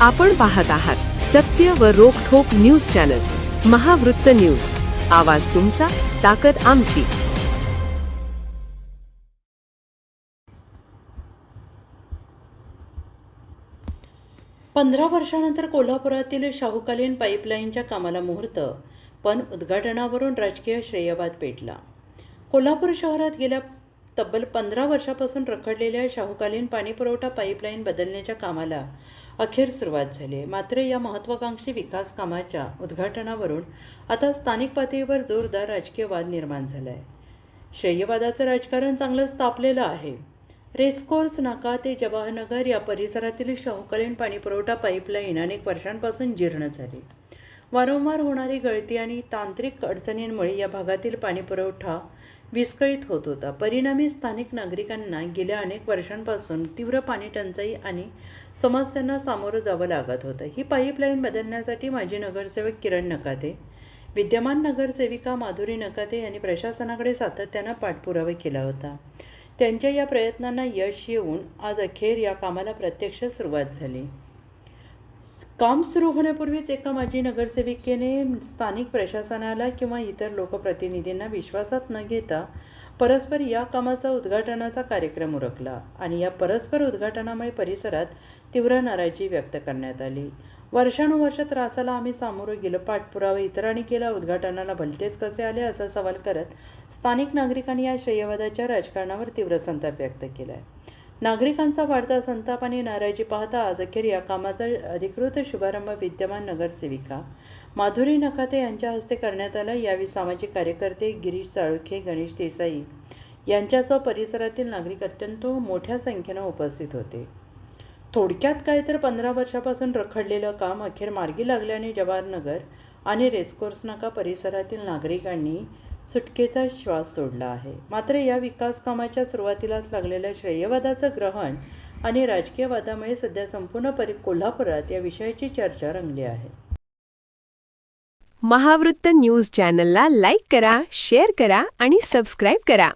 आपण पाहत आहात सत्य व रोखठोक न्यूज चॅनल महावृत्त न्यूज. आवाज तुमचा, ताकद आमची. पंधरा वर्षानंतर कोल्हापुरातील शाहूकालीन पाईपलाईनच्या कामाला मुहूर्त, पण उद्घाटनावरून राजकीय श्रेयवाद पेटला. कोल्हापूर शहरात गेल्या तब्बल 15 वर्षापासून रखडलेल्या शाहूकालीन पाणीपुरवठा पाईपलाईन बदलण्याच्या कामाला अखेर सुरुवात झाली. मात्र या महत्त्वाकांक्षी विकास कामाच्या उद्घाटनावरून आता स्थानिक पातळीवर जोरदार राजकीय वाद निर्माण झाला आहे. श्रेयवादाचं राजकारण चांगलंच तापलेलं आहे. रेसकोर्स नाका ते जवाहरनगर या परिसरातील शाहूकालीन पाणीपुरवठा पाईपलाईन अनेक वर्षांपासून जीर्ण झाली. वारंवार होणारी गळती आणि तांत्रिक अडचणींमुळे या भागातील पाणीपुरवठा विस्कळीत होत होता. परिणामी स्थानिक नागरिकांना गेल्या अनेक वर्षांपासून तीव्र पाणी टंचाई आणि समस्यांना सामोरं जावं लागत होतं. ही पाईपलाईन बदलण्यासाठी माजी नगरसेवक किरण नकाते, विद्यमान नगरसेविका माधुरी नकाते यांनी प्रशासनाकडे सातत्यानं पाठपुरावा केला होता. त्यांच्या या प्रयत्नांना यश येऊन आज अखेर या कामाला प्रत्यक्ष सुरुवात झाली. काम सुरू होण्यापूर्वीच एका माजी नगरसेविकेने स्थानिक प्रशासनाला किंवा इतर लोकप्रतिनिधींना विश्वासात न घेता परस्पर या कामाचा उद्घाटनाचा कार्यक्रम उरकला आणि या परस्पर उद्घाटनामुळे परिसरात तीव्र नाराजी व्यक्त करण्यात आली. वर्षानुवर्ष त्रासाला आम्ही सामोरं गेलो, पाठपुरावा इतरांनी केला, उद्घाटनाला भलतेच कसे आले असा सवाल करत स्थानिक नागरिकांनी या श्रेयवादाच्या राजकारणावर तीव्र संताप व्यक्त केला आहे. नागरिकांचा वाढता संताप आणि नाराजी पाहता आज अखेर या कामाचा अधिकृत शुभारंभ विद्यमान नगरसेविका माधुरी नकाते यांच्या हस्ते करण्यात आला. यावेळी सामाजिक कार्यकर्ते गिरीश चाळुखे, गणेश देसाई यांच्यासह परिसरातील नागरिक अत्यंत मोठ्या संख्येनं उपस्थित होते. थोडक्यात काय तर 15 वर्षापासून रखडलेलं काम अखेर मार्गी लागल्याने जवाहरनगर आणि रेसकोर्स नाका परिसरातील नागरिकांनी सुटकेचा श्वास सोडला आहे. मात्र या विकास कामाच्या सुरुवातीलाच लागलेल्या श्रेयवादाचं ग्रहण आणि राजकीय वादामुळे सध्या संपूर्ण कोल्हापुरात या विषयाची चर्चा रंगली आहे. महावृत्त न्यूज चॅनलला लाईक करा, शेअर करा आणि सबस्क्राईब करा.